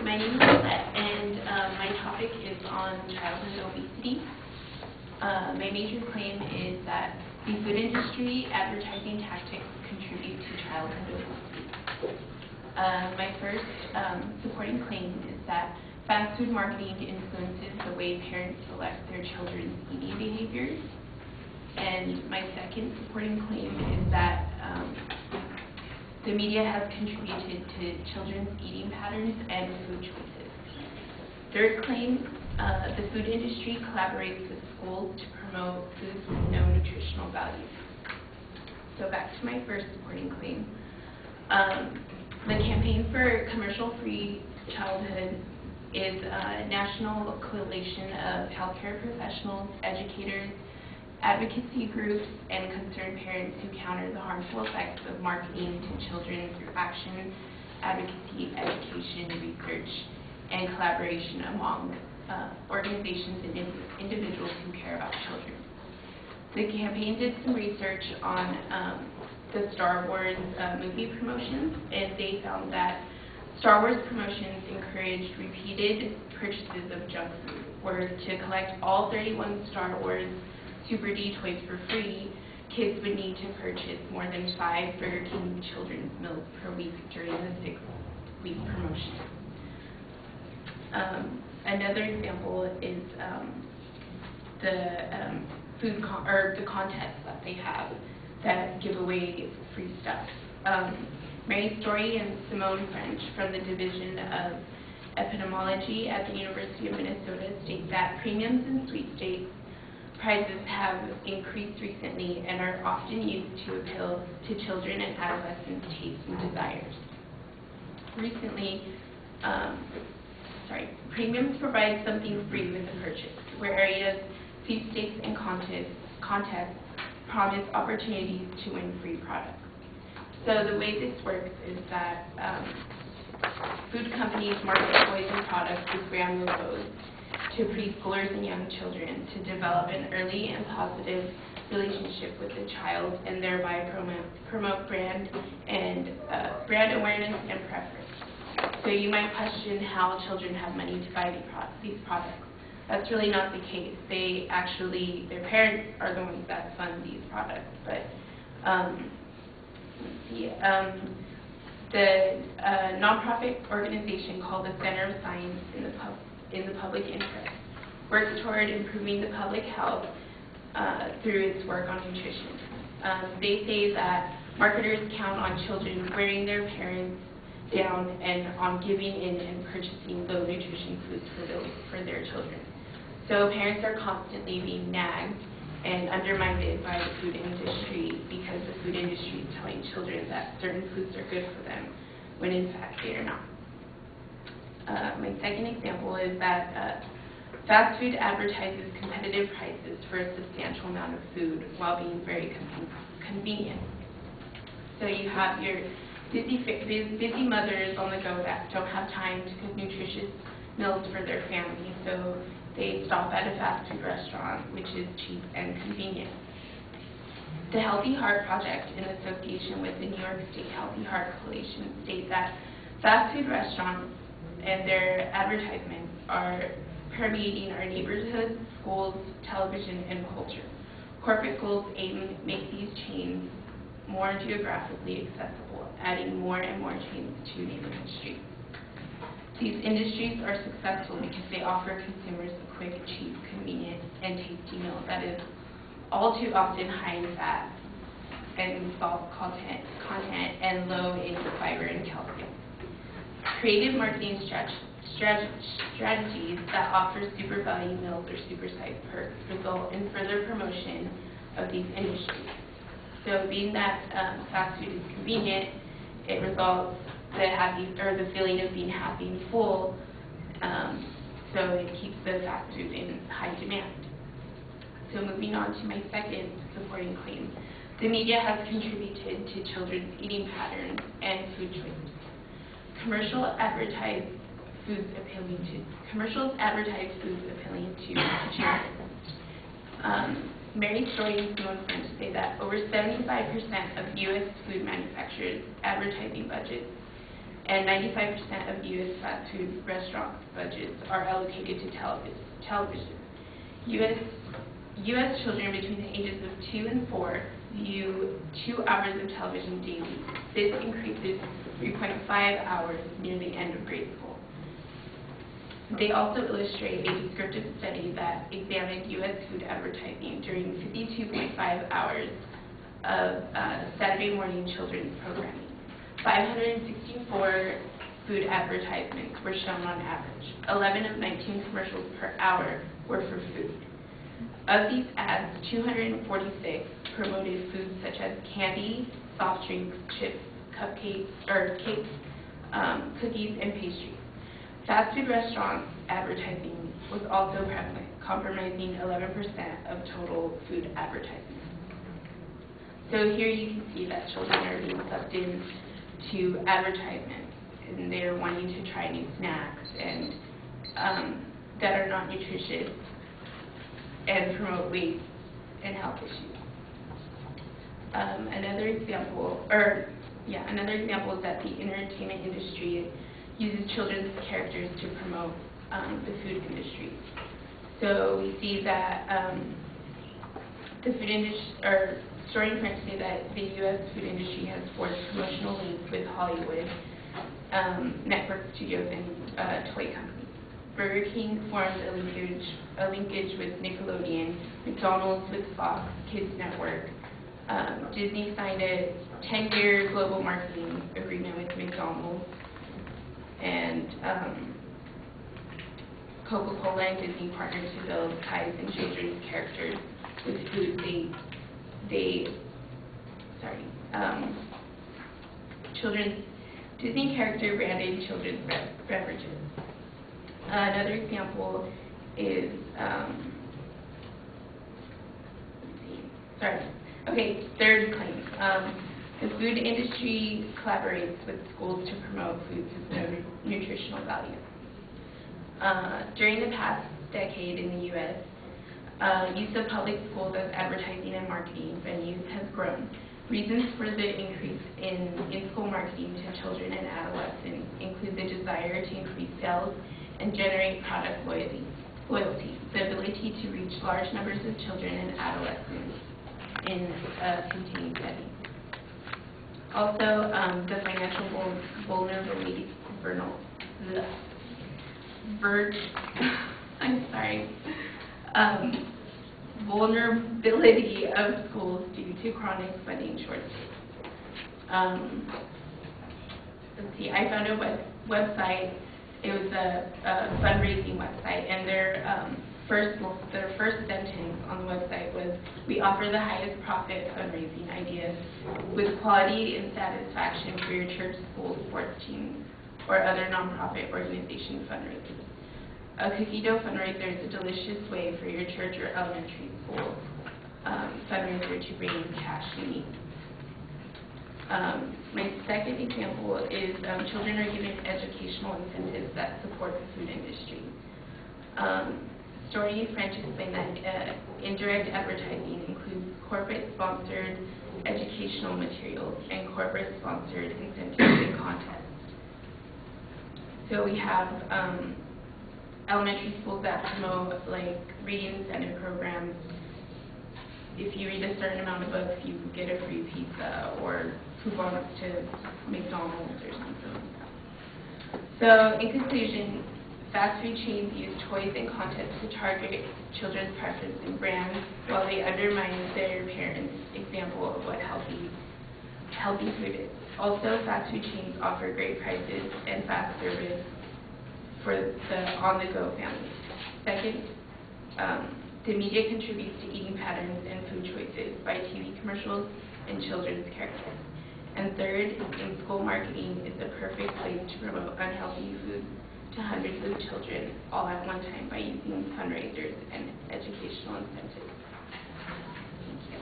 my name is Lizzete, and my topic is on childhood obesity. My major claim is that the food industry advertising tactics contribute to childhood obesity. My first supporting claim is that fast food marketing influences the way parents select their children's eating behaviors. And my second supporting claim is that the media has contributed to children's eating patterns and food choices. Third claim, the food industry collaborates with schools to promote foods with no nutritional value. So back to my first supporting claim. The Campaign for Commercial-Free Childhood is a national coalition of healthcare professionals, educators, advocacy groups, and concerned parents who counter the harmful effects of marketing to children through action, advocacy, education, research, and collaboration among organizations and individuals who care about children. The campaign did some research on the Star Wars movie promotions, and they found that Star Wars promotions encouraged repeated purchases of junk food, where to collect all 31 Star Wars Super D toys for free, kids would need to purchase more than 5 Burger King children's meals per week during the 6-week promotion. Another example is the contests that they have that give away free stuff. Mary Story and Simone French from the Division of Epidemiology at the University of Minnesota state that premiums and sweepstakes prizes have increased recently and are often used to appeal to children and adolescents' tastes and desires. Recently, premiums provide something free with the purchase, whereas sweepstakes and contests promise opportunities to win free products. So the way this works is that food companies market toys and products with brand logos to preschoolers and young children to develop an early and positive relationship with the child and thereby promote brand awareness and preference. So you might question how children have money to buy these products. That's really not the case. Their parents are the ones that fund these products. But the nonprofit organization called the Center of Science in the Public Interest works toward improving the public health through its work on nutrition. They say that marketers count on children wearing their parents down and on giving in and purchasing low nutrition foods for their children. So parents are constantly being nagged and undermined by the food industry because the food industry is telling children that certain foods are good for them when in fact they are not. My second example is that fast food advertises competitive prices for a substantial amount of food while being very convenient. So you have your busy mothers on the go that don't have time to cook nutritious meals for their family, so they stop at a fast food restaurant, which is cheap and convenient. The Healthy Heart Project, in association with the New York State Healthy Heart Coalition, state that fast food restaurants and their advertisements are permeating our neighborhoods, schools, television, and culture. Corporate goals aim to make these chains more geographically accessible, adding more and more chains to neighborhood streets. These industries are successful because they offer consumers a quick, cheap, convenient, and tasty meal that is all too often high in fat and salt content and low in fiber and calcium. Creative marketing strategies that offer super value meals or supersized perks result in further promotion of these industries. So being that fast food is convenient, it results the feeling of being happy and full, so it keeps the fast food in high demand. So moving on to my second supporting claim, the media has contributed to children's eating patterns and food choices. Commercials advertise foods appealing to children. Mary Story and Simone French say that over 75% of U.S. food manufacturers' advertising budgets and 95% of U.S. fast food restaurant budgets are allocated to television. U.S. children between the ages of 2 and 4 view 2 hours of television daily. This increases 3.5 hours near the end of grade school. They also illustrate a descriptive study that examined U.S. food advertising during 52.5 hours of Saturday morning children's programming. 564 food advertisements were shown on average. 11 of 19 commercials per hour were for food. Of these ads, 246 promoted foods such as candy, soft drinks, chips, cupcakes, or cakes, cookies, and pastries. Fast food restaurants advertising was also prevalent, comprising 11% of total food advertising. So here you can see that children are being sucked in to advertisements, and they're wanting to try new snacks and that are not nutritious and promote weight and health issues. Another example is that the entertainment industry uses children's characters to promote the food industry. So we see that the food industry, or story in front today, that the U.S. food industry has forged promotional links with Hollywood, network studios, and toy companies. Burger King formed a linkage with Nickelodeon, McDonald's with Fox Kids Network. Disney signed a 10-year global marketing agreement with McDonald's, and Coca-Cola and Disney partnered to build ties in children's characters with food. Disney character branded children's beverages. Another example is, third claim. The food industry collaborates with schools to promote foods with nutritional value. During the past decade in the U.S., use of public schools as advertising and marketing venues has grown. Reasons for the increase in school marketing to children and adolescents include the desire to increase sales and generate product loyalty, the ability to reach large numbers of children and adolescents in a contained setting. Also, the financial vulnerability of schools due to chronic funding shortages. I found a website. It was a fundraising website, and their first sentence on the website was, "We offer the highest profit fundraising ideas with quality and satisfaction for your church, school, sports team, or other nonprofit organization fundraisers. A cookie dough fundraiser is a delicious way for your church or elementary school fundraiser to bring in cash you need." My second example is children are given educational incentives that support the food industry. Story in French explained that indirect advertising includes corporate-sponsored educational materials and corporate-sponsored incentives and contests. So we have elementary schools that promote like reading incentive programs. If you read a certain amount of books, you get a free pizza or coupons to McDonald's or something like that. So in conclusion, fast food chains use toys and contests to target children's preference in brands while they undermine their parents' example of what healthy food is. Also, fast food chains offer great prices and fast service for the on-the-go family. Second, the media contributes to eating patterns and food choices by TV commercials and children's characters. And third, in-school marketing is the perfect place to promote unhealthy food to hundreds of children all at one time by using fundraisers and educational incentives. Thank you.